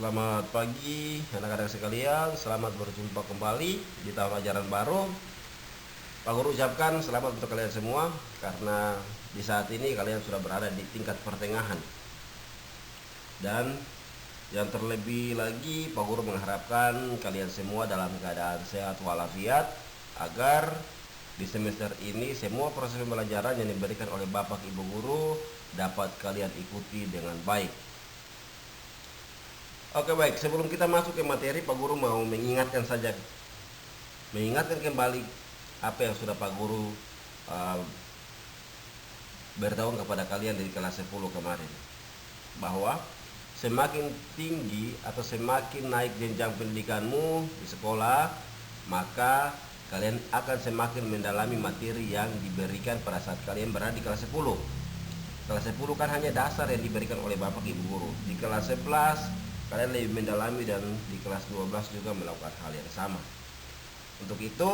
Selamat pagi anak-anak sekalian, selamat berjumpa kembali di tahun ajaran baru. Pak Guru ucapkan selamat untuk kalian semua, karena di saat ini kalian sudah berada di tingkat pertengahan. Dan yang terlebih lagi, Pak Guru mengharapkan kalian semua dalam keadaan sehat walafiat, agar di semester ini semua proses pembelajaran yang diberikan oleh Bapak Ibu Guru dapat kalian ikuti dengan baik. Oke, baik, sebelum kita masuk ke materi, Pak Guru mau mengingatkan kembali apa yang sudah Pak Guru beritahu kepada kalian dari kelas 10 kemarin, bahwa semakin tinggi atau semakin naik jenjang pendidikanmu di sekolah, maka kalian akan semakin mendalami materi yang diberikan pada saat kalian berada di kelas 10. Kelas 10 kan hanya dasar yang diberikan oleh Bapak Ibu Guru. Di kelas 11 kalian lebih mendalami, dan di kelas 12 juga melakukan hal yang sama. Untuk itu,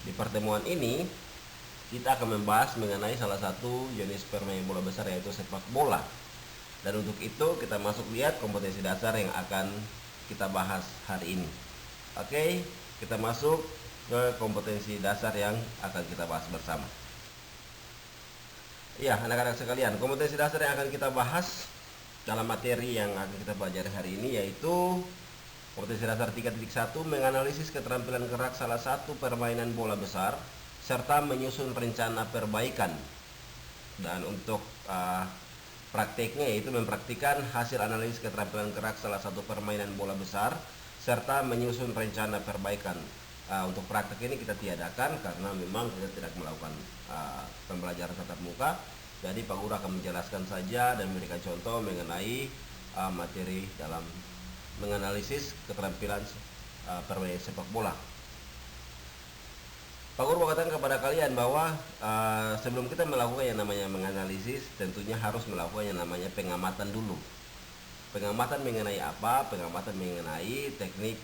di pertemuan ini kita akan membahas mengenai salah satu jenis permainan bola besar, yaitu sepak bola. Dan untuk itu kita masuk lihat kompetensi dasar yang akan kita bahas hari ini. Oke, kita masuk ke kompetensi dasar yang akan kita bahas bersama. Ya, anak-anak sekalian, kompetensi dasar yang akan kita bahas dalam materi yang akan kita pelajari hari ini yaitu kompetensi dasar 3.1, menganalisis keterampilan gerak salah satu permainan bola besar serta menyusun rencana perbaikan. Dan untuk prakteknya yaitu mempraktikkan hasil analisis keterampilan gerak salah satu permainan bola besar serta menyusun rencana perbaikan. Untuk praktek ini kita tiadakan karena memang kita tidak melakukan pembelajaran tatap muka. Jadi Pak Guru akan menjelaskan saja dan memberikan contoh mengenai materi dalam menganalisis keterampilan permainan sepak bola. Pak Guru mengatakan kepada kalian bahwa sebelum kita melakukan yang namanya menganalisis, tentunya harus melakukan yang namanya pengamatan dulu. Pengamatan mengenai apa? Pengamatan mengenai teknik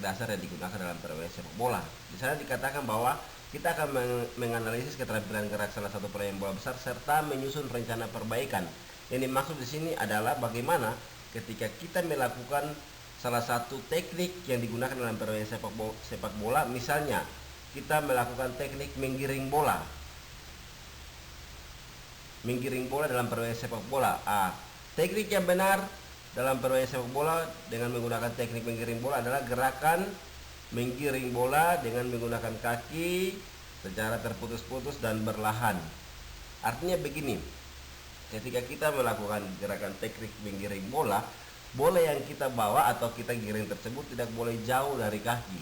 dasar yang digunakan dalam permainan sepak bola. Di sana dikatakan bahwa kita akan menganalisis keterampilan gerak salah satu permainan bola besar serta menyusun rencana perbaikan. Yang dimaksud di sini adalah bagaimana ketika kita melakukan salah satu teknik yang digunakan dalam permainan sepak bola, misalnya kita melakukan teknik menggiring bola dalam permainan sepak bola. Teknik yang benar dalam permainan sepak bola dengan menggunakan teknik menggiring bola adalah gerakan menggiring bola dengan menggunakan kaki secara terputus-putus dan berlahan. Artinya begini, ketika kita melakukan gerakan teknik menggiring bola, bola yang kita bawa atau kita giring tersebut tidak boleh jauh dari kaki.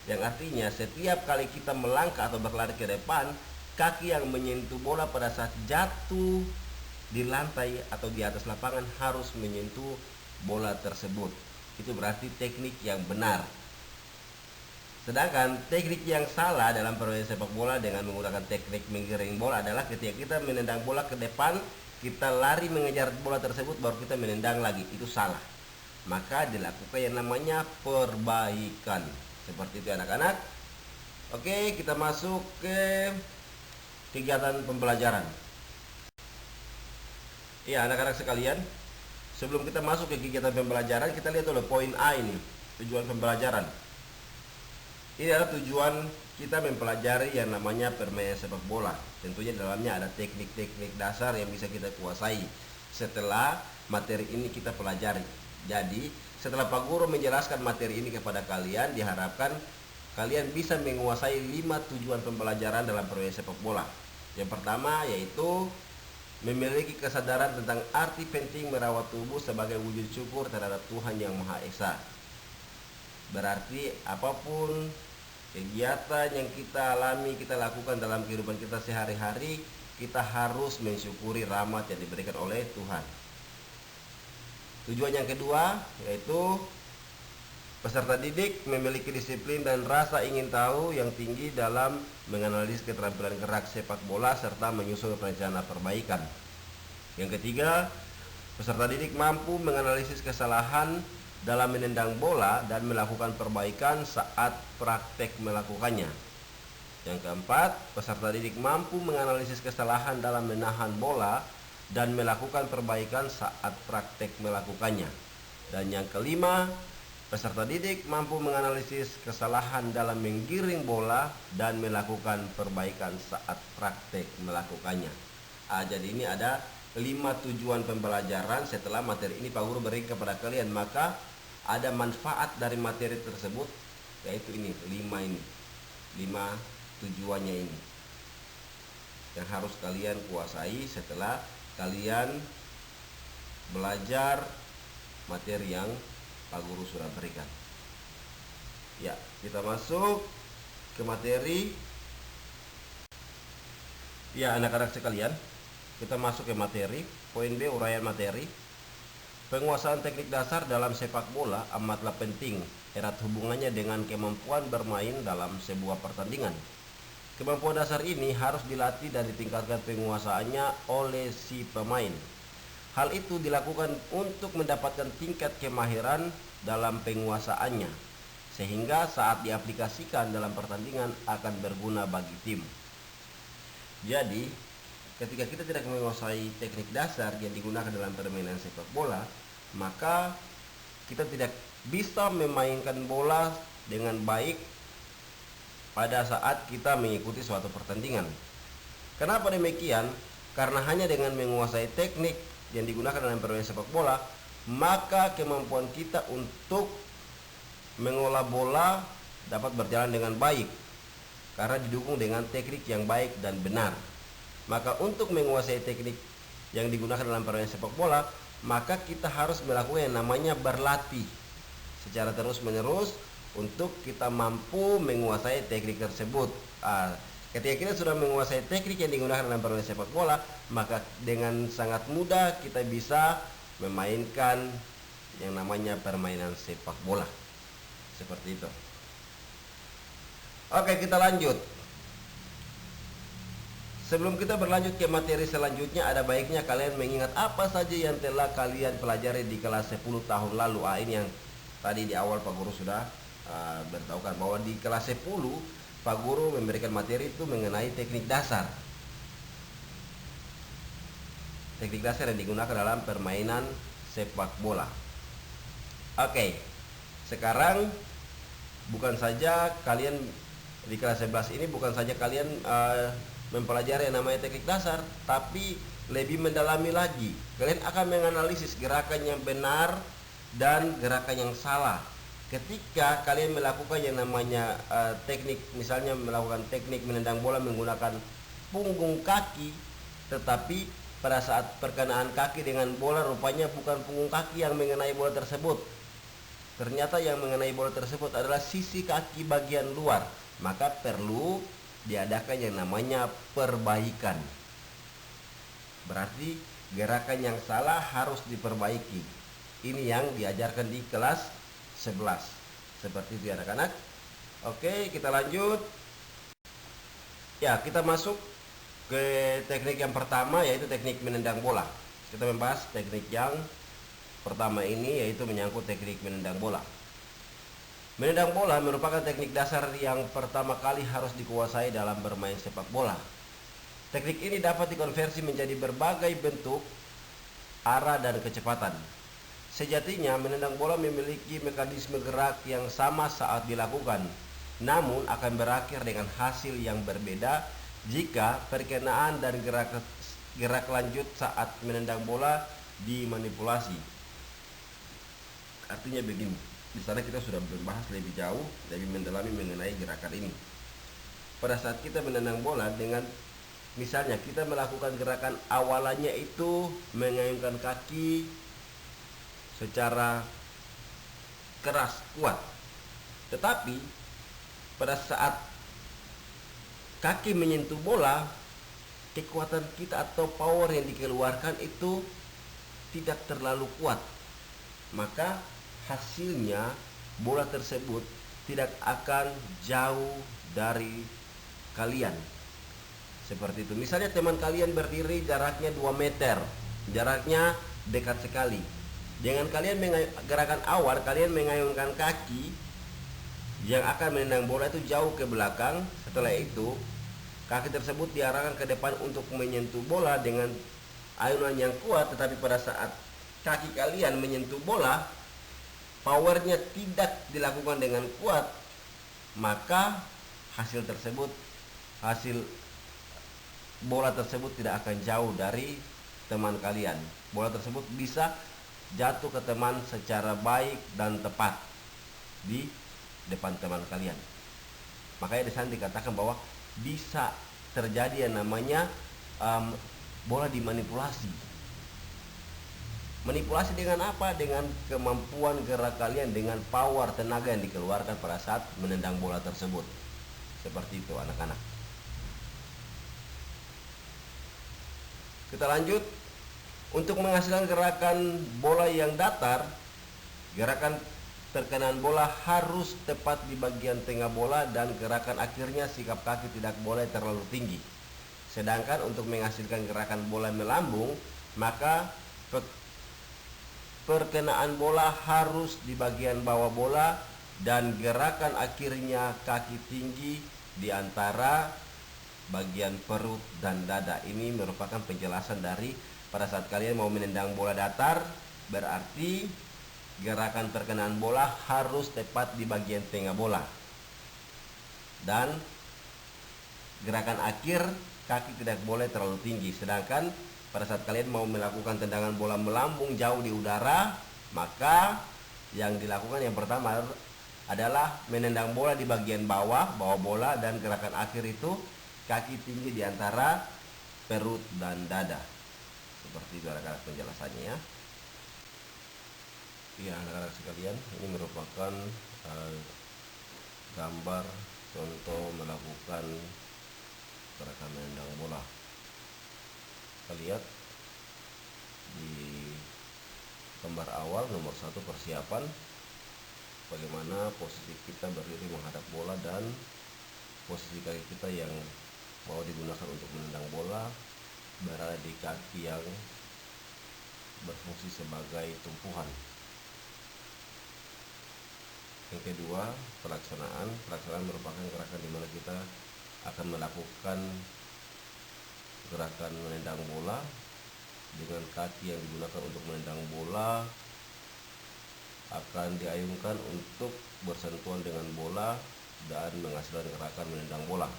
Yang artinya setiap kali kita melangkah atau berlari ke depan, kaki yang menyentuh bola pada saat jatuh di lantai atau di atas lapangan harus menyentuh bola tersebut. Itu berarti teknik yang benar. Sedangkan teknik yang salah dalam permainan sepak bola dengan menggunakan teknik menggiring bola adalah ketika kita menendang bola ke depan, kita lari mengejar bola tersebut, baru kita menendang lagi. Itu salah. Maka dilakukan yang namanya perbaikan. Seperti itu anak-anak. Oke, kita masuk ke kegiatan pembelajaran. Ya, anak-anak sekalian, sebelum kita masuk ke kegiatan pembelajaran, kita lihat dulu poin A ini, tujuan pembelajaran. Ini adalah tujuan kita mempelajari yang namanya permainan sepak bola. Tentunya dalamnya ada teknik-teknik dasar yang bisa kita kuasai setelah materi ini kita pelajari. Jadi setelah Pak Guru menjelaskan materi ini kepada kalian, diharapkan kalian bisa menguasai 5 tujuan pembelajaran dalam permainan sepak bola. Yang pertama yaitu memiliki kesadaran tentang arti penting merawat tubuh sebagai wujud syukur terhadap Tuhan Yang Maha Esa. Berarti apapun kegiatan yang kita alami, kita lakukan dalam kehidupan kita sehari-hari, kita harus mensyukuri rahmat yang diberikan oleh Tuhan. Tujuan yang kedua yaitu peserta didik memiliki disiplin dan rasa ingin tahu yang tinggi dalam menganalisis keterampilan gerak sepak bola serta menyusun rencana perbaikan. Yang ketiga, peserta didik mampu menganalisis kesalahan dalam menendang bola dan melakukan perbaikan saat praktek melakukannya. Yang keempat, peserta didik mampu menganalisis kesalahan dalam menahan bola dan melakukan perbaikan saat praktek melakukannya. Dan yang kelima, peserta didik mampu menganalisis kesalahan dalam menggiring bola dan melakukan perbaikan saat praktek melakukannya. Jadi ini ada 5 tujuan pembelajaran setelah materi ini Pak Guru berikan kepada kalian. Maka ada manfaat dari materi tersebut, yaitu ini 5 tujuannya ini yang harus kalian kuasai setelah kalian belajar materi yang Pak Guru sudah berikan. Ya, kita masuk ke materi. Ya, anak-anak sekalian, kita masuk ke materi. Poin B, uraian materi. Penguasaan teknik dasar dalam sepak bola amatlah penting, erat hubungannya dengan kemampuan bermain dalam sebuah pertandingan. Kemampuan dasar ini harus dilatih dan ditingkatkan penguasaannya oleh si pemain. Hal itu dilakukan untuk mendapatkan tingkat kemahiran dalam penguasaannya, sehingga saat diaplikasikan dalam pertandingan akan berguna bagi tim. Jadi, ketika kita tidak menguasai teknik dasar yang digunakan dalam permainan sepak bola, maka kita tidak bisa memainkan bola dengan baik pada saat kita mengikuti suatu pertandingan. Kenapa demikian? Karena hanya dengan menguasai teknik yang digunakan dalam permainan sepak bola, maka kemampuan kita untuk mengolah bola dapat berjalan dengan baik, karena didukung dengan teknik yang baik dan benar. Maka untuk menguasai teknik yang digunakan dalam permainan sepak bola, maka kita harus melakukan yang namanya berlatih secara terus-menerus untuk kita mampu menguasai teknik tersebut. Ketika kita sudah menguasai teknik yang digunakan dalam permainan sepak bola, maka dengan sangat mudah kita bisa memainkan yang namanya permainan sepak bola. Seperti itu. Oke, kita lanjut. Sebelum kita berlanjut ke materi selanjutnya, ada baiknya kalian mengingat apa saja yang telah kalian pelajari di kelas 10 tahun lalu. Ini yang tadi di awal Pak Guru sudah beritahukan bahwa di kelas 10 Pak Guru memberikan materi itu mengenai teknik dasar. Teknik dasar yang digunakan dalam permainan sepak bola. Oke, sekarang bukan saja kalian di kelas 11 ini bukan saja kalian mempelajari yang namanya teknik dasar, tapi lebih mendalami lagi. Kalian akan menganalisis gerakan yang benar dan gerakan yang salah. Ketika kalian melakukan yang namanya teknik, misalnya melakukan teknik menendang bola menggunakan punggung kaki, tetapi pada saat perkenaan kaki dengan bola rupanya bukan punggung kaki yang mengenai bola tersebut. Ternyata yang mengenai bola tersebut adalah sisi kaki bagian luar. Maka perlu diadakan yang namanya perbaikan. Berarti gerakan yang salah harus diperbaiki. Ini yang diajarkan di kelas 11. Seperti itu ya anak-anak. Oke, kita lanjut. Ya, kita masuk ke teknik yang pertama, yaitu teknik menendang bola. Kita membahas teknik yang pertama ini, yaitu menyangkut teknik menendang bola. Menendang bola merupakan teknik dasar yang pertama kali harus dikuasai dalam bermain sepak bola. Teknik ini dapat dikonversi menjadi berbagai bentuk, arah, dan kecepatan. Sejatinya menendang bola memiliki mekanisme gerak yang sama saat dilakukan, namun akan berakhir dengan hasil yang berbeda jika perkenaan dan gerak lanjut saat menendang bola dimanipulasi. Artinya begini, di sana kita sudah membahas lebih jauh, lebih mendalami mengenai gerakan ini. Pada saat kita menendang bola, dengan misalnya kita melakukan gerakan awalannya itu mengayunkan kaki secara keras, kuat. Tetapi pada saat kaki menyentuh bola, kekuatan kita atau power yang dikeluarkan itu tidak terlalu kuat. Maka hasilnya bola tersebut tidak akan jauh dari kalian. Seperti itu. Misalnya teman kalian berdiri jaraknya 2 meter, jaraknya dekat sekali. Dengan kalian gerakan awal, kalian mengayunkan kaki yang akan menendang bola itu jauh ke belakang. Setelah itu, kaki tersebut diarahkan ke depan untuk menyentuh bola dengan ayunan yang kuat. Tetapi pada saat kaki kalian menyentuh bola, powernya tidak dilakukan dengan kuat, maka hasil bola tersebut tidak akan jauh dari teman kalian. Bola tersebut bisa jatuh ke teman secara baik dan tepat di depan teman kalian. Makanya di sana dikatakan bahwa bisa terjadi yang namanya bola dimanipulasi. Manipulasi dengan apa? Dengan kemampuan gerak kalian, dengan power tenaga yang dikeluarkan pada saat menendang bola tersebut. Seperti itu anak-anak. Kita lanjut. Untuk menghasilkan gerakan bola yang datar, gerakan terkenaan bola harus tepat di bagian tengah bola dan gerakan akhirnya sikap kaki tidak boleh terlalu tinggi. Sedangkan untuk menghasilkan gerakan bola melambung, maka perkenaan bola harus di bagian bawah bola dan gerakan akhirnya kaki tinggi di antara bagian perut dan dada. Ini merupakan penjelasan dari pada saat kalian mau menendang bola datar, berarti gerakan perkenaan bola harus tepat di bagian tengah bola dan gerakan akhir kaki tidak boleh terlalu tinggi. Sedangkan pada saat kalian mau melakukan tendangan bola melambung jauh di udara, maka yang dilakukan yang pertama adalah menendang bola di bagian bawah bola, dan gerakan akhir itu kaki tinggi di antara perut dan dada. Seperti itu anak-anak penjelasannya ya. Iya anak-anak sekalian, ini merupakan gambar contoh melakukan gerakan menendang bola. Kita lihat di gambar awal nomor 1 persiapan, bagaimana posisi kita berdiri menghadap bola dan posisi kaki kita yang mau digunakan untuk menendang bola berada di kaki yang berfungsi sebagai tumpuan. Yang kedua, pelaksanaan merupakan gerakan di mana kita akan melakukan gerakan menendang bola dengan kaki yang digunakan untuk menendang bola akan diayunkan untuk bersentuhan dengan bola dan menghasilkan gerakan menendang bola.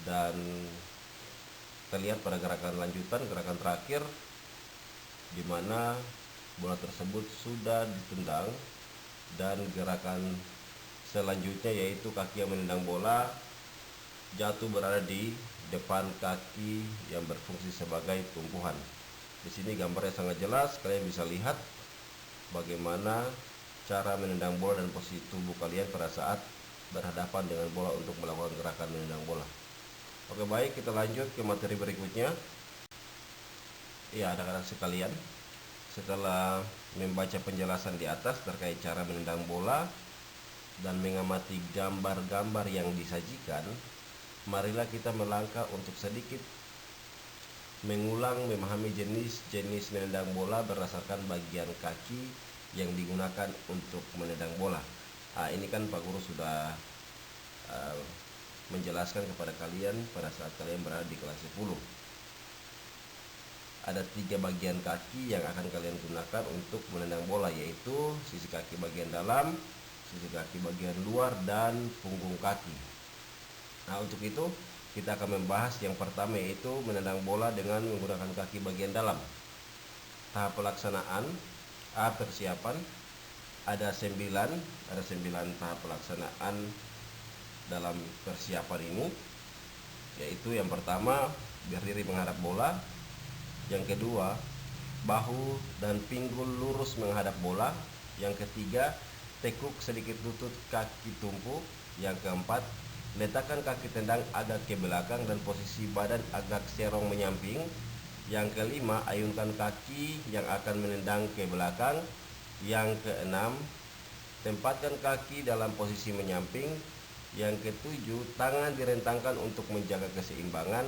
Dan terlihat pada gerakan lanjutan, gerakan terakhir, di mana bola tersebut sudah ditendang dan gerakan selanjutnya yaitu kaki yang menendang bola jatuh berada di depan kaki yang berfungsi sebagai tumpuan. Di sini gambarnya sangat jelas, kalian bisa lihat bagaimana cara menendang bola dan posisi tubuh kalian pada saat berhadapan dengan bola untuk melakukan gerakan menendang bola. Oke, baik, kita lanjut ke materi berikutnya. Ya, anak-anak sekalian, setelah membaca penjelasan di atas terkait cara menendang bola dan mengamati gambar-gambar yang disajikan, marilah kita melangkah untuk sedikit mengulang memahami jenis-jenis menendang bola berdasarkan bagian kaki yang digunakan untuk menendang bola. Ini kan Pak Guru sudah menjelaskan kepada kalian pada saat kalian berada di kelas 10. Ada 3 bagian kaki yang akan kalian gunakan untuk menendang bola, yaitu sisi kaki bagian dalam, sisi kaki bagian luar, dan punggung kaki. Nah, untuk itu kita akan membahas yang pertama, yaitu menendang bola dengan menggunakan kaki bagian dalam. Tahap pelaksanaan, persiapan, ada 9 tahap pelaksanaan dalam persiapan ini, yaitu yang pertama berdiri menghadap bola, yang kedua bahu dan pinggul lurus menghadap bola, yang ketiga tekuk sedikit lutut kaki tumpu, yang keempat letakkan kaki tendang agak ke belakang dan posisi badan agak serong menyamping, yang kelima ayunkan kaki yang akan menendang ke belakang, yang keenam tempatkan kaki dalam posisi menyamping, yang ketujuh tangan direntangkan untuk menjaga keseimbangan,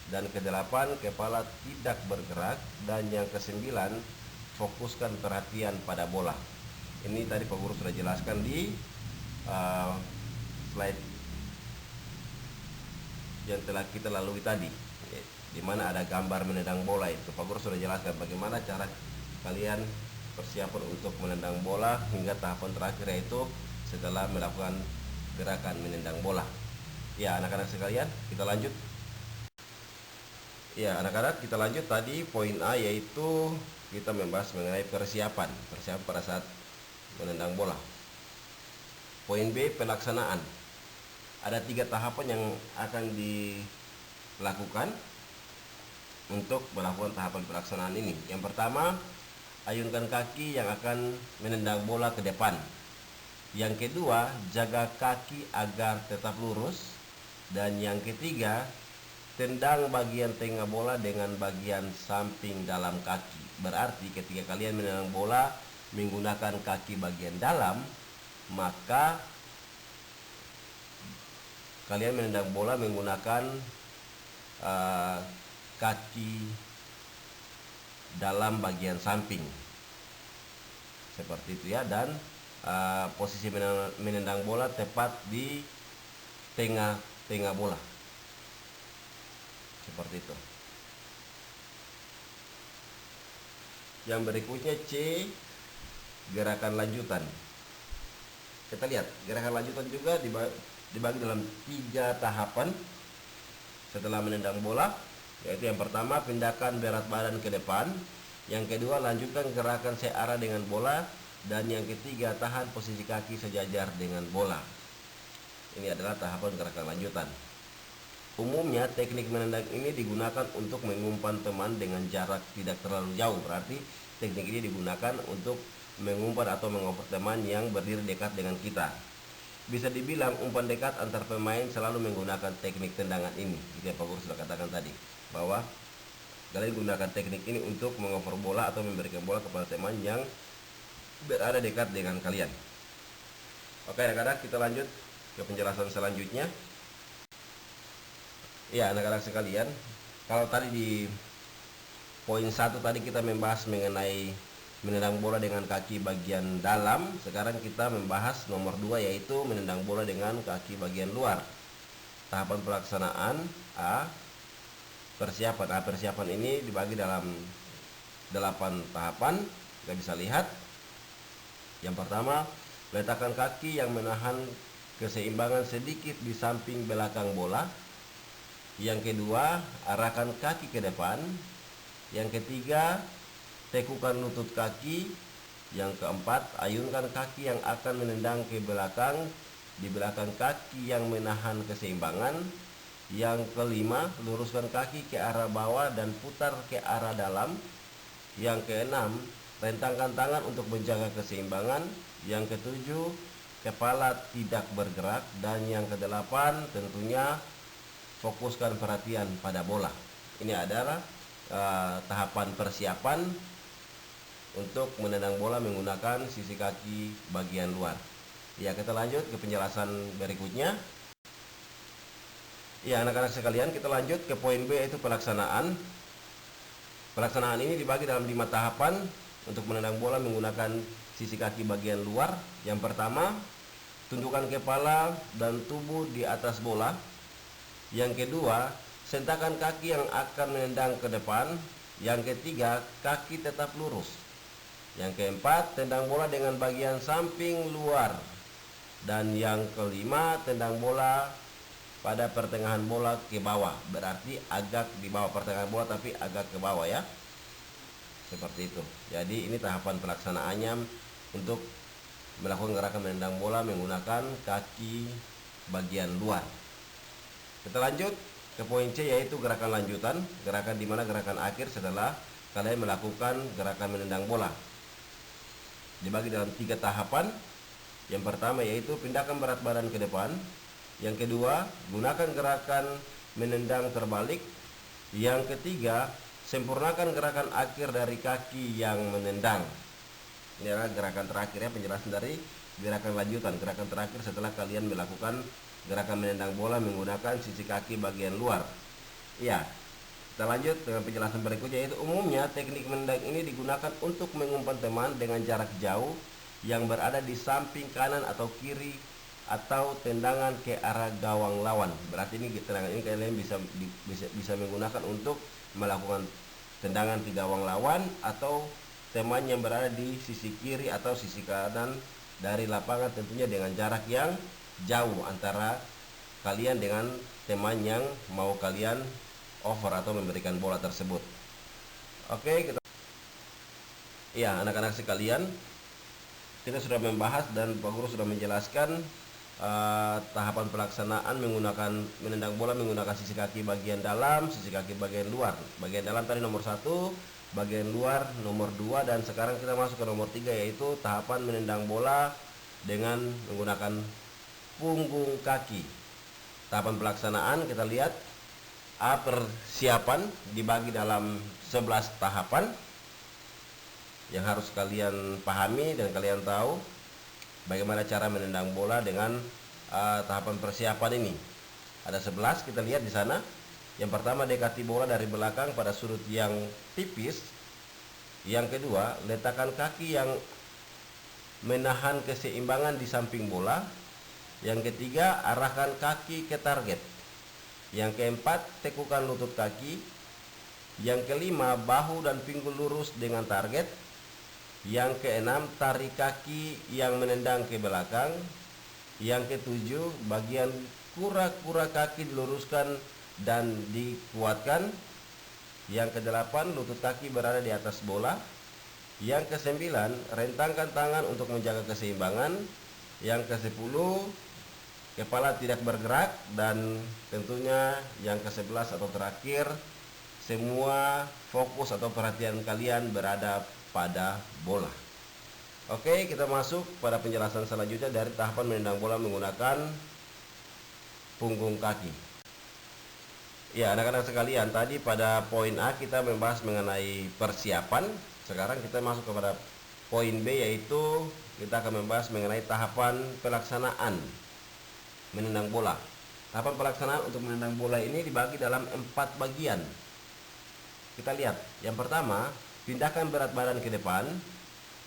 dan kedelapan kepala tidak bergerak, dan yang kesembilan fokuskan perhatian pada bola. Ini tadi Pak Guru sudah jelaskan di slide yang telah kita lalui tadi, di mana ada gambar menendang bola. Itu Pak Guru sudah jelaskan bagaimana cara kalian persiapan untuk menendang bola hingga tahapan terakhir, yaitu setelah melakukan gerakan menendang bola. Ya anak-anak sekalian, kita lanjut. Ya anak-anak, kita lanjut. Tadi poin A yaitu kita membahas mengenai persiapan pada saat menendang bola. Poin B, pelaksanaan. Ada 3 tahapan yang akan dilakukan untuk melakukan tahapan pelaksanaan ini. Yang pertama, ayunkan kaki yang akan menendang bola ke depan. Yang kedua, jaga kaki agar tetap lurus. Dan yang ketiga, tendang bagian tengah bola dengan bagian samping dalam kaki. Berarti ketika kalian menendang bola menggunakan kaki bagian dalam, maka kalian menendang bola menggunakan kaki dalam bagian samping, seperti itu ya. Dan posisi menendang bola tepat di tengah bola, seperti itu. Yang berikutnya C, gerakan lanjutan. Kita lihat gerakan lanjutan juga dibagi dalam 3 tahapan setelah menendang bola, yaitu yang pertama, pindahkan berat badan ke depan. Yang kedua, lanjutkan gerakan searah dengan bola. Dan yang ketiga, tahan posisi kaki sejajar dengan bola. Ini adalah tahapan gerakan lanjutan. Umumnya teknik menendang ini digunakan untuk mengumpan teman dengan jarak tidak terlalu jauh. Berarti teknik ini digunakan untuk mengumpan atau mengoper teman yang berdiri dekat dengan kita. Bisa dibilang umpan dekat antar pemain selalu menggunakan teknik tendangan ini. Jadi Pak Guru sudah katakan tadi bahwa kalian gunakan teknik ini untuk mengoper bola atau memberikan bola kepada teman yang berada dekat dengan kalian. Oke anak-anak, kita lanjut ke penjelasan selanjutnya. Ya anak-anak sekalian, kalau tadi di poin 1 tadi kita membahas mengenai menendang bola dengan kaki bagian dalam. Sekarang kita membahas nomor 2, yaitu menendang bola dengan kaki bagian luar. Tahapan pelaksanaan A, persiapan. Persiapan ini dibagi dalam 8 tahapan. Kita bisa lihat. Yang pertama, letakkan kaki yang menahan keseimbangan sedikit di samping belakang bola. Yang kedua, arahkan kaki ke depan. Yang ketiga, tekukan lutut kaki. Yang keempat, ayunkan kaki yang akan menendang ke belakang di belakang kaki yang menahan keseimbangan. Yang kelima, luruskan kaki ke arah bawah dan putar ke arah dalam. Yang keenam, rentangkan tangan untuk menjaga keseimbangan. Yang ketujuh, kepala tidak bergerak. Dan yang kedelapan, tentunya fokuskan perhatian pada bola. Ini adalah tahapan persiapan untuk menendang bola menggunakan sisi kaki bagian luar. Ya, kita lanjut ke penjelasan berikutnya. Ya, anak-anak sekalian, kita lanjut ke poin B, yaitu pelaksanaan. Pelaksanaan ini dibagi dalam 5 tahapan untuk menendang bola menggunakan sisi kaki bagian luar. Yang pertama, tundukkan kepala dan tubuh di atas bola. Yang kedua, sentakan kaki yang akan menendang ke depan. Yang ketiga, kaki tetap lurus. Yang keempat, tendang bola dengan bagian samping luar. Dan yang kelima, tendang bola pada pertengahan bola ke bawah. Berarti agak di bawah pertengahan bola, tapi agak ke bawah ya. Seperti itu. Jadi ini tahapan pelaksanaannya untuk melakukan gerakan menendang bola menggunakan kaki bagian luar. Kita lanjut ke poin C, yaitu gerakan lanjutan. Gerakan dimana gerakan akhir setelah kalian melakukan gerakan menendang bola. Dibagi dalam 3 tahapan. Yang pertama yaitu pindahkan berat badan ke depan. Yang kedua, gunakan gerakan menendang terbalik. Yang ketiga, sempurnakan gerakan akhir dari kaki yang menendang. Ini adalah gerakan terakhir ya, penjelasan dari gerakan lanjutan. Gerakan terakhir setelah kalian melakukan gerakan menendang bola menggunakan sisi kaki bagian luar. Ya, kita lanjut dengan penjelasan berikutnya, yaitu umumnya teknik menendang ini digunakan untuk mengumpan teman dengan jarak jauh yang berada di samping kanan atau kiri, atau tendangan ke arah gawang lawan. Berarti ini tendangan ini kalian bisa menggunakan untuk melakukan tendangan ke gawang lawan atau teman yang berada di sisi kiri atau sisi kanan dari lapangan, tentunya dengan jarak yang jauh antara kalian dengan teman yang mau kalian over atau memberikan bola tersebut. Oke, ya anak-anak sekalian, kita sudah membahas dan Pak Guru sudah menjelaskan tahapan pelaksanaan menggunakan menendang bola menggunakan sisi kaki bagian dalam, sisi kaki bagian luar. Bagian dalam tadi nomor 1, bagian luar nomor 2, dan sekarang kita masuk ke nomor 3, yaitu tahapan menendang bola dengan menggunakan punggung kaki. Tahapan pelaksanaan kita lihat, persiapan dibagi dalam 11 tahapan yang harus kalian pahami dan kalian tahu bagaimana cara menendang bola dengan tahapan persiapan ini. Ada 11, kita lihat di sana. Yang pertama, dekati bola dari belakang pada sudut yang tipis. Yang kedua, letakkan kaki yang menahan keseimbangan di samping bola. Yang ketiga, arahkan kaki ke target. Yang keempat, tekukan lutut kaki. Yang kelima, bahu dan pinggul lurus dengan target. Yang keenam, tarik kaki yang menendang ke belakang. Yang ketujuh, bagian kura-kura kaki diluruskan dan dikuatkan. Yang kedelapan, lutut kaki berada di atas bola. Yang kesembilan, rentangkan tangan untuk menjaga keseimbangan. Yang kesepuluh, kepala tidak bergerak. Dan tentunya yang ke-11 atau terakhir, semua fokus atau perhatian kalian berada pada bola. Oke, kita masuk pada penjelasan selanjutnya dari tahapan menendang bola menggunakan punggung kaki. Ya, anak-anak sekalian, tadi pada poin A kita membahas mengenai persiapan. Sekarang kita masuk kepada poin B, yaitu kita akan membahas mengenai tahapan pelaksanaan menendang bola. Tahapan pelaksanaan untuk menendang bola ini dibagi dalam 4 bagian. Kita lihat, yang pertama, pindahkan berat badan ke depan.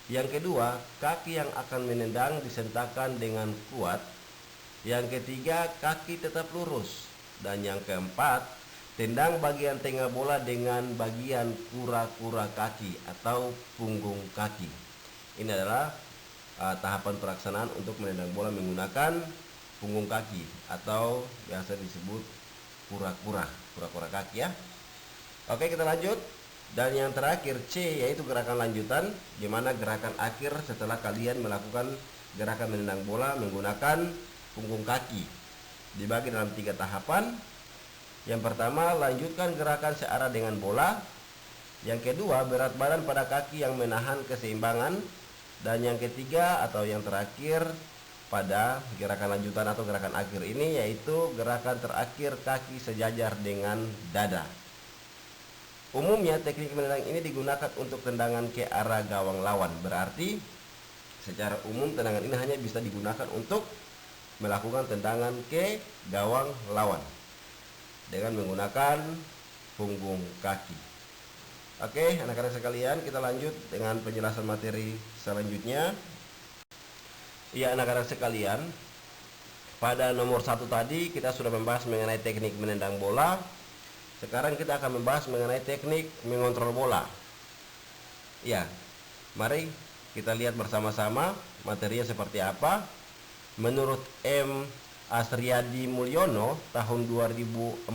Yang kedua, kaki yang akan menendang disentakkan dengan kuat. Yang ketiga, kaki tetap lurus. Dan yang keempat, tendang bagian tengah bola dengan bagian kura-kura kaki atau punggung kaki. Ini adalah tahapan pelaksanaan untuk menendang bola menggunakan punggung kaki atau biasa disebut kura-kura kaki ya. Oke, kita lanjut. Dan yang terakhir C, yaitu gerakan lanjutan, di mana gerakan akhir setelah kalian melakukan gerakan menendang bola menggunakan punggung kaki. Dibagi dalam 3 tahapan. Yang pertama, lanjutkan gerakan searah dengan bola. Yang kedua, berat badan pada kaki yang menahan keseimbangan. Dan yang ketiga atau yang terakhir pada gerakan lanjutan atau gerakan akhir ini, yaitu gerakan terakhir kaki sejajar dengan dada. Umumnya teknik menendang ini digunakan untuk tendangan ke arah gawang lawan. Berarti secara umum tendangan ini hanya bisa digunakan untuk melakukan tendangan ke gawang lawan dengan menggunakan punggung kaki. Oke, anak-anak sekalian, kita lanjut dengan penjelasan materi selanjutnya. Ya, anak-anak sekalian, pada nomor 1 tadi kita sudah membahas mengenai teknik menendang bola. Sekarang kita akan membahas mengenai teknik mengontrol bola. Ya, mari kita lihat bersama-sama materinya seperti apa. Menurut M. Asriyadi Mulyono tahun 2014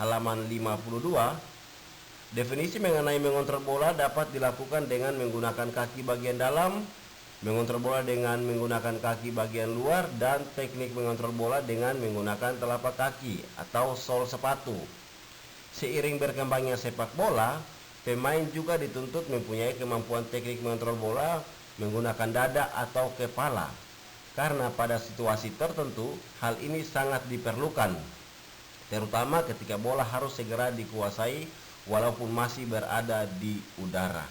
halaman 52, definisi mengenai mengontrol bola dapat dilakukan dengan menggunakan kaki bagian dalam, mengontrol bola dengan menggunakan kaki bagian luar, dan teknik mengontrol bola dengan menggunakan telapak kaki atau sol sepatu. Seiring berkembangnya sepak bola, pemain juga dituntut mempunyai kemampuan teknik mengontrol bola menggunakan dada atau kepala. Karena pada situasi tertentu, hal ini sangat diperlukan, terutama ketika bola harus segera dikuasai walaupun masih berada di udara.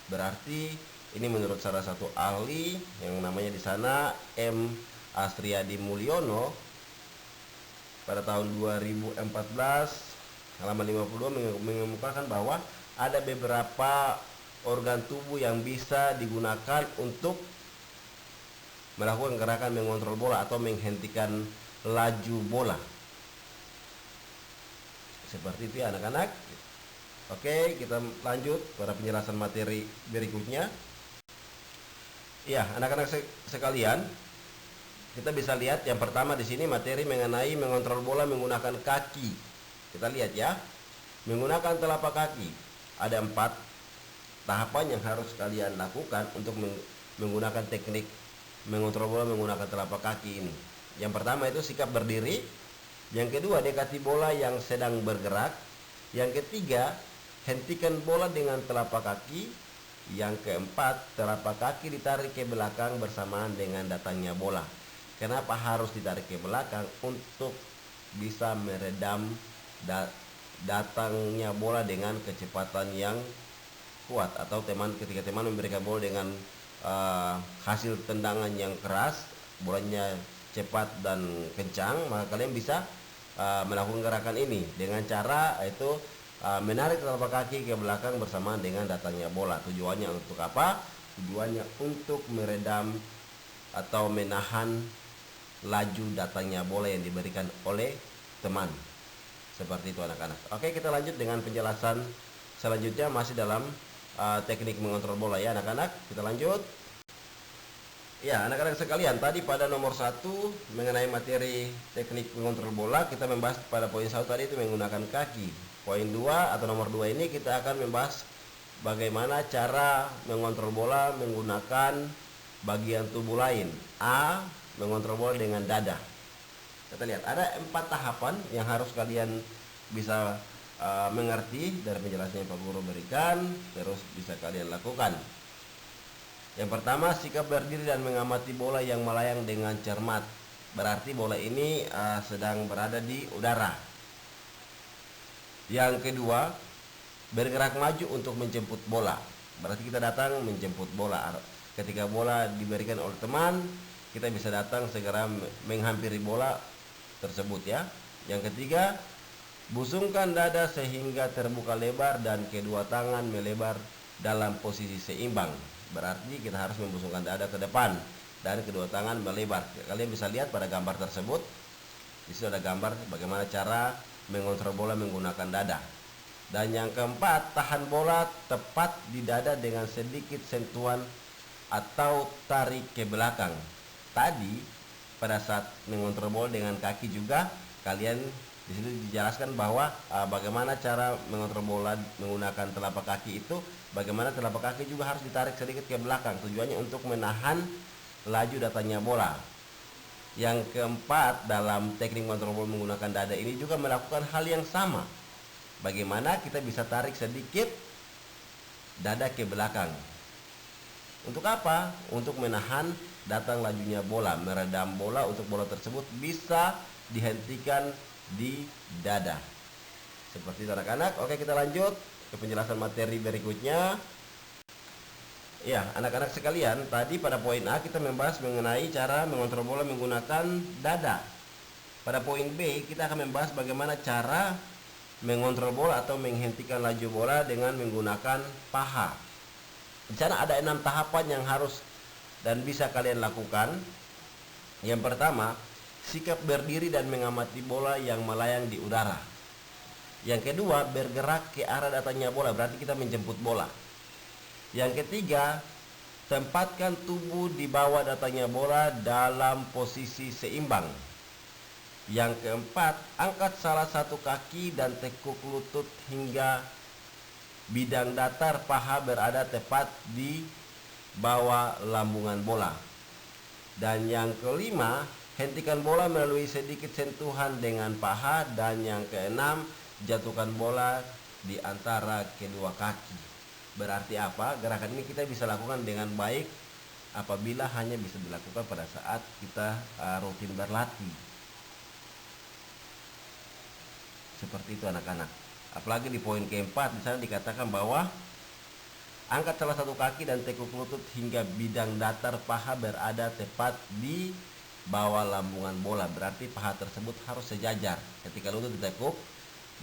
Berarti ini menurut salah satu ahli yang namanya di sana M. Asriyadi Mulyono pada tahun 2014 halaman 52 mengemukakan bahwa ada beberapa organ tubuh yang bisa digunakan untuk melakukan gerakan mengontrol bola atau menghentikan laju bola. Seperti itu ya anak-anak. Oke, kita lanjut pada penjelasan materi berikutnya. Ya, anak-anak sekalian, kita bisa lihat yang pertama di sini materi mengenai mengontrol bola menggunakan kaki. Kita lihat ya, menggunakan telapak kaki. Ada 4 tahapan yang harus kalian lakukan untuk menggunakan teknik mengontrol bola menggunakan telapak kaki ini. Yang pertama itu sikap berdiri. Yang kedua, dekati bola yang sedang bergerak. Yang ketiga, hentikan bola dengan telapak kaki. Yang keempat, telapak kaki ditarik ke belakang bersamaan dengan datangnya bola. Kenapa harus ditarik ke belakang? Untuk bisa meredam datangnya bola dengan kecepatan yang kuat, atau ketika teman memberikan bola dengan hasil tendangan yang keras, bolanya cepat dan kencang, maka kalian bisa melakukan gerakan ini dengan cara itu menarik telapak kaki ke belakang bersamaan dengan datangnya bola. Tujuannya untuk apa? Tujuannya untuk meredam atau menahan laju datangnya bola yang diberikan oleh teman. Seperti itu anak-anak. Oke, kita lanjut dengan penjelasan selanjutnya, masih dalam teknik mengontrol bola ya anak-anak. Kita lanjut. Ya, anak-anak sekalian, tadi pada nomor 1 mengenai materi teknik mengontrol bola, kita membahas pada poin 1 tadi itu menggunakan kaki. Poin 2 atau nomor 2 ini kita akan membahas bagaimana cara mengontrol bola menggunakan bagian tubuh lain. A, mengontrol bola dengan dada. Kita lihat ada 4 tahapan yang harus kalian bisa mengerti dari penjelasan yang Pak Guru berikan, terus bisa kalian lakukan. Yang pertama, sikap berdiri dan mengamati bola yang melayang dengan cermat. Berarti bola ini sedang berada di udara. Yang kedua, bergerak maju untuk menjemput bola. Berarti kita datang menjemput bola. Ketika bola diberikan oleh teman, kita bisa datang segera menghampiri bola tersebut ya. Yang ketiga, busungkan dada sehingga terbuka lebar dan kedua tangan melebar dalam posisi seimbang. Berarti kita harus membusungkan dada ke depan dan kedua tangan melebar. Kalian bisa lihat pada gambar tersebut. Di situ ada gambar bagaimana cara mengontrol bola menggunakan dada. Dan yang keempat, tahan bola tepat di dada dengan sedikit sentuhan atau tarik ke belakang. Tadi pada saat mengontrol bola dengan kaki juga kalian di situ dijelaskan bahwa bagaimana cara mengontrol bola menggunakan telapak kaki itu, bagaimana telapak kaki juga harus ditarik sedikit ke belakang. Tujuannya untuk menahan laju datangnya bola. Yang keempat, dalam teknik mengontrol bola menggunakan dada ini juga melakukan hal yang sama. Bagaimana kita bisa tarik sedikit dada ke belakang. Untuk apa? Untuk menahan datang lajunya bola, meredam bola untuk bola tersebut bisa dihentikan di dada. Seperti itu anak-anak. Oke, kita lanjut ke penjelasan materi berikutnya. Ya, anak-anak sekalian, tadi pada poin A kita membahas mengenai cara mengontrol bola menggunakan dada. Pada poin B kita akan membahas bagaimana cara mengontrol bola atau menghentikan laju bola dengan menggunakan paha. Di sana ada 6 tahapan yang harus dan bisa kalian lakukan. Yang pertama, sikap berdiri dan mengamati bola yang melayang di udara. Yang kedua, bergerak ke arah datangnya bola, berarti kita menjemput bola. Yang ketiga, tempatkan tubuh di bawah datangnya bola dalam posisi seimbang. Yang keempat, angkat salah satu kaki dan tekuk lutut hingga bidang datar paha berada tepat di bawah lambungan bola. Dan yang kelima, hentikan bola melalui sedikit sentuhan dengan paha. Dan yang keenam, jatuhkan bola di antara kedua kaki. Berarti apa? Gerakan ini kita bisa lakukan dengan baik apabila hanya bisa dilakukan pada saat kita rutin berlatih. Seperti itu anak-anak. Apalagi di poin keempat di sana dikatakan bahwa angkat salah satu kaki dan tekuk lutut hingga bidang datar paha berada tepat di bawah lambungan bola. Berarti paha tersebut harus sejajar. Ketika lutut ditekuk,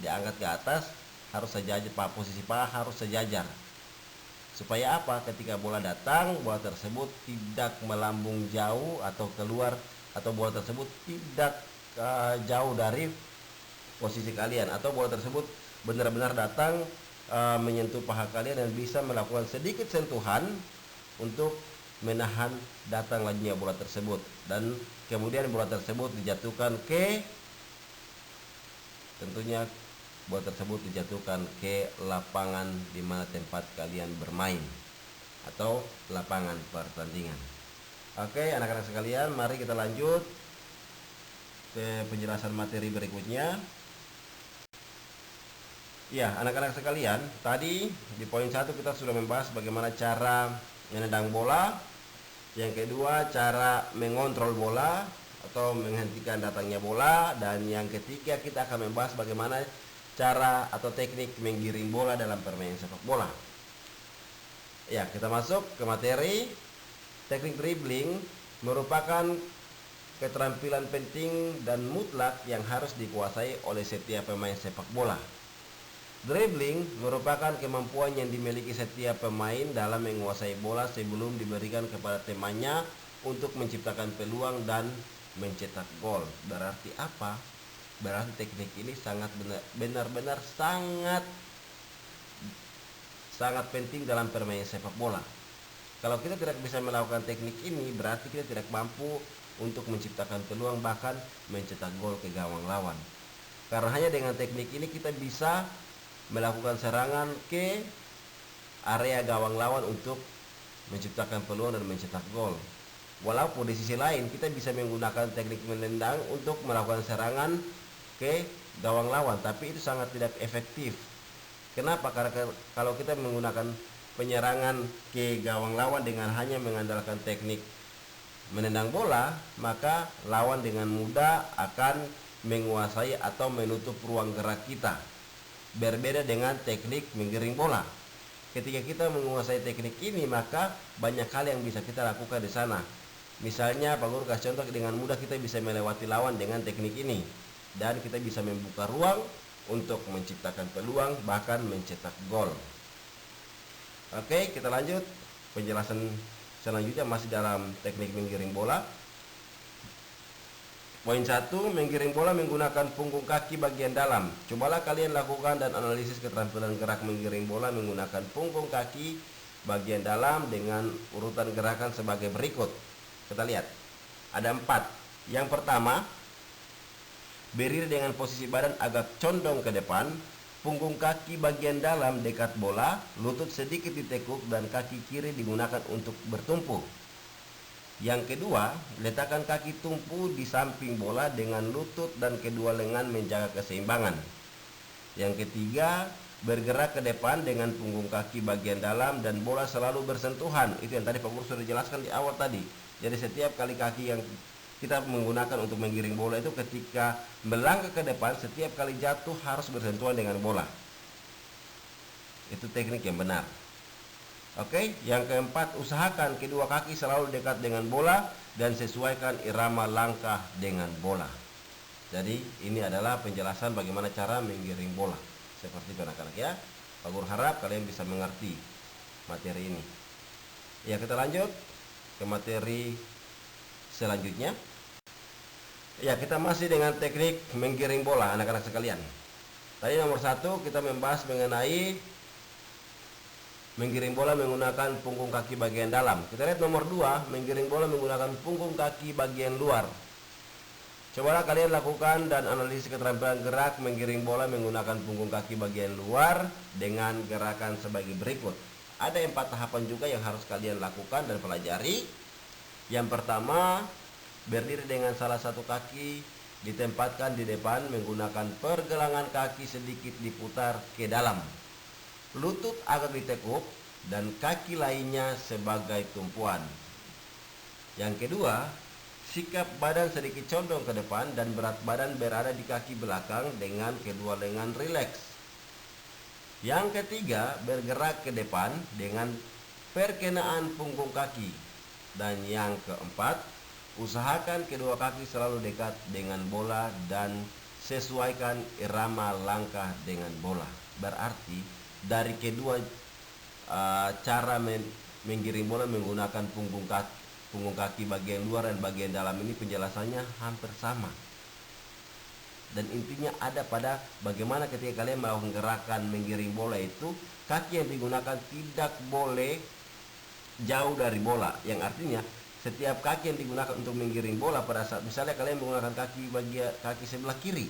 diangkat ke atas, harus sejajar. Posisi paha harus sejajar. Supaya apa? Ketika bola datang, bola tersebut tidak melambung jauh atau keluar, atau bola tersebut tidak jauh dari posisi kalian, atau bola tersebut benar-benar datang menyentuh paha kalian dan bisa melakukan sedikit sentuhan untuk menahan datang lajunya bola tersebut, dan kemudian bola tersebut dijatuhkan ke, tentunya bola tersebut dijatuhkan ke lapangan di mana tempat kalian bermain atau lapangan pertandingan. Oke, anak-anak sekalian, mari kita lanjut ke penjelasan materi berikutnya. Ya, anak-anak sekalian, tadi di poin 1 kita sudah membahas bagaimana cara menendang bola. Yang kedua, cara mengontrol bola atau menghentikan datangnya bola. Dan yang ketiga, kita akan membahas bagaimana cara atau teknik menggiring bola dalam permainan sepak bola. Ya, kita masuk ke materi. Teknik dribbling merupakan keterampilan penting dan mutlak yang harus dikuasai oleh setiap pemain sepak bola. Dribbling merupakan kemampuan yang dimiliki setiap pemain dalam menguasai bola sebelum diberikan kepada temannya untuk menciptakan peluang dan mencetak gol. Berarti apa? Berarti teknik ini benar-benar sangat penting dalam permainan sepak bola. Kalau kita tidak bisa melakukan teknik ini, berarti kita tidak mampu untuk menciptakan peluang, bahkan mencetak gol ke gawang lawan. Karena hanya dengan teknik ini kita bisa melakukan serangan ke area gawang lawan untuk menciptakan peluang dan mencetak gol. Walaupun di sisi lain kita bisa menggunakan teknik menendang untuk melakukan serangan ke gawang lawan, tapi itu sangat tidak efektif. Kenapa? Karena kalau kita menggunakan penyerangan ke gawang lawan dengan hanya mengandalkan teknik menendang bola, maka lawan dengan mudah akan menguasai atau menutup ruang gerak kita. Berbeda dengan teknik menggiring bola. Ketika kita menguasai teknik ini, maka banyak hal yang bisa kita lakukan di sana. Misalnya, Pak Guru kasih contoh, dengan mudah kita bisa melewati lawan dengan teknik ini, dan kita bisa membuka ruang untuk menciptakan peluang, bahkan mencetak gol. Oke, kita lanjut penjelasan selanjutnya masih dalam teknik menggiring bola. Poin 1, menggiring bola menggunakan punggung kaki bagian dalam. Cobalah kalian lakukan dan analisis keterampilan gerak menggiring bola menggunakan punggung kaki bagian dalam dengan urutan gerakan sebagai berikut. Kita lihat, ada 4. Yang pertama, berdiri dengan posisi badan agak condong ke depan, punggung kaki bagian dalam dekat bola, lutut sedikit ditekuk dan kaki kiri digunakan untuk bertumpu. Yang kedua, letakkan kaki tumpu di samping bola dengan lutut dan kedua lengan menjaga keseimbangan. Yang ketiga, bergerak ke depan dengan punggung kaki bagian dalam dan bola selalu bersentuhan. Itu yang tadi Pak Guru sudah jelaskan di awal tadi. Jadi setiap kali kaki yang kita menggunakan untuk menggiring bola itu ketika melangkah ke depan, setiap kali jatuh harus bersentuhan dengan bola. Itu teknik yang benar. Oke, yang keempat, usahakan kedua kaki selalu dekat dengan bola dan sesuaikan irama langkah dengan bola. Jadi ini adalah penjelasan bagaimana cara menggiring bola. Seperti itu anak-anak ya. Pak Guru harap kalian bisa mengerti materi ini. Ya, kita lanjut ke materi selanjutnya. Ya, kita masih dengan teknik menggiring bola anak-anak sekalian. Tadi nomor 1 kita membahas mengenai menggiring bola menggunakan punggung kaki bagian dalam. Kita lihat nomor 2, menggiring bola menggunakan punggung kaki bagian luar. Cobalah kalian lakukan dan analisis keterampilan gerak menggiring bola menggunakan punggung kaki bagian luar dengan gerakan sebagai berikut. Ada 4 tahapan juga yang harus kalian lakukan dan pelajari. Yang pertama, berdiri dengan salah satu kaki ditempatkan di depan menggunakan pergelangan kaki sedikit diputar ke dalam. Lutut agak ditekuk dan kaki lainnya sebagai tumpuan. Yang kedua, sikap badan sedikit condong ke depan dan berat badan berada di kaki belakang dengan kedua lengan rileks. Yang ketiga, bergerak ke depan dengan perkenaan punggung kaki. Dan yang keempat, usahakan kedua kaki selalu dekat dengan bola dan sesuaikan irama langkah dengan bola. Berarti dari kedua cara menggiring bola menggunakan punggung kaki bagian luar dan bagian dalam ini penjelasannya hampir sama. Dan intinya ada pada bagaimana ketika kalian melakukan gerakan menggiring bola itu, kaki yang digunakan tidak boleh jauh dari bola. Yang artinya setiap kaki yang digunakan untuk menggiring bola pada saat misalnya kalian menggunakan kaki sebelah kiri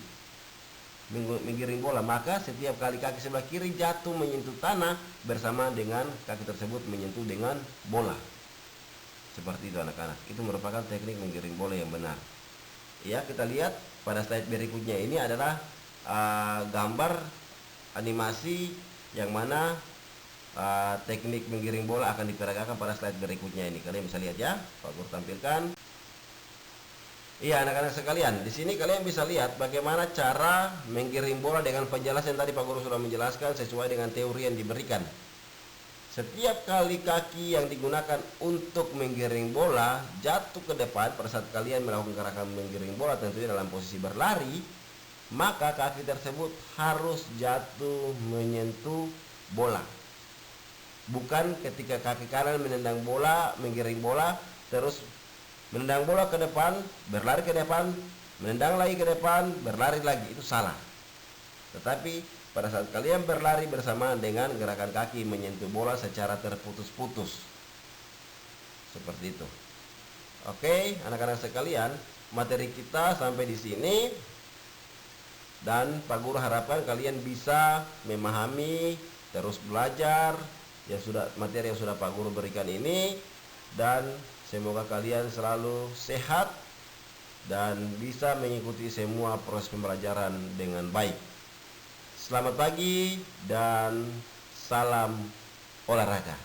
menggiring bola, maka setiap kali kaki sebelah kiri jatuh menyentuh tanah bersama dengan kaki tersebut menyentuh dengan bola. Seperti itu anak-anak. Itu merupakan teknik menggiring bola yang benar. Ya, kita lihat pada slide berikutnya ini adalah gambar animasi yang mana teknik menggiring bola akan diperagakan pada slide berikutnya ini. Kalian bisa lihat ya, Pak Guru tampilkan. Iya anak-anak sekalian, di sini kalian bisa lihat bagaimana cara menggiring bola dengan penjelasan tadi Pak Guru sudah menjelaskan sesuai dengan teori yang diberikan. Setiap kali kaki yang digunakan untuk menggiring bola jatuh ke depan pada saat kalian melakukan gerakan menggiring bola tentunya dalam posisi berlari, maka kaki tersebut harus jatuh menyentuh bola. Bukan ketika kaki kanan menendang bola, menggiring bola, terus menendang bola ke depan, berlari ke depan, menendang lagi ke depan, berlari lagi. Itu salah. Tetapi pada saat kalian berlari bersamaan dengan gerakan kaki menyentuh bola secara terputus-putus. Seperti itu. Oke, anak-anak sekalian, materi kita sampai di sini. Dan Pak Guru harapkan kalian bisa memahami, terus belajar materi yang sudah Pak Guru berikan ini, dan semoga kalian selalu sehat dan bisa mengikuti semua proses pembelajaran dengan baik. Selamat pagi dan salam olahraga.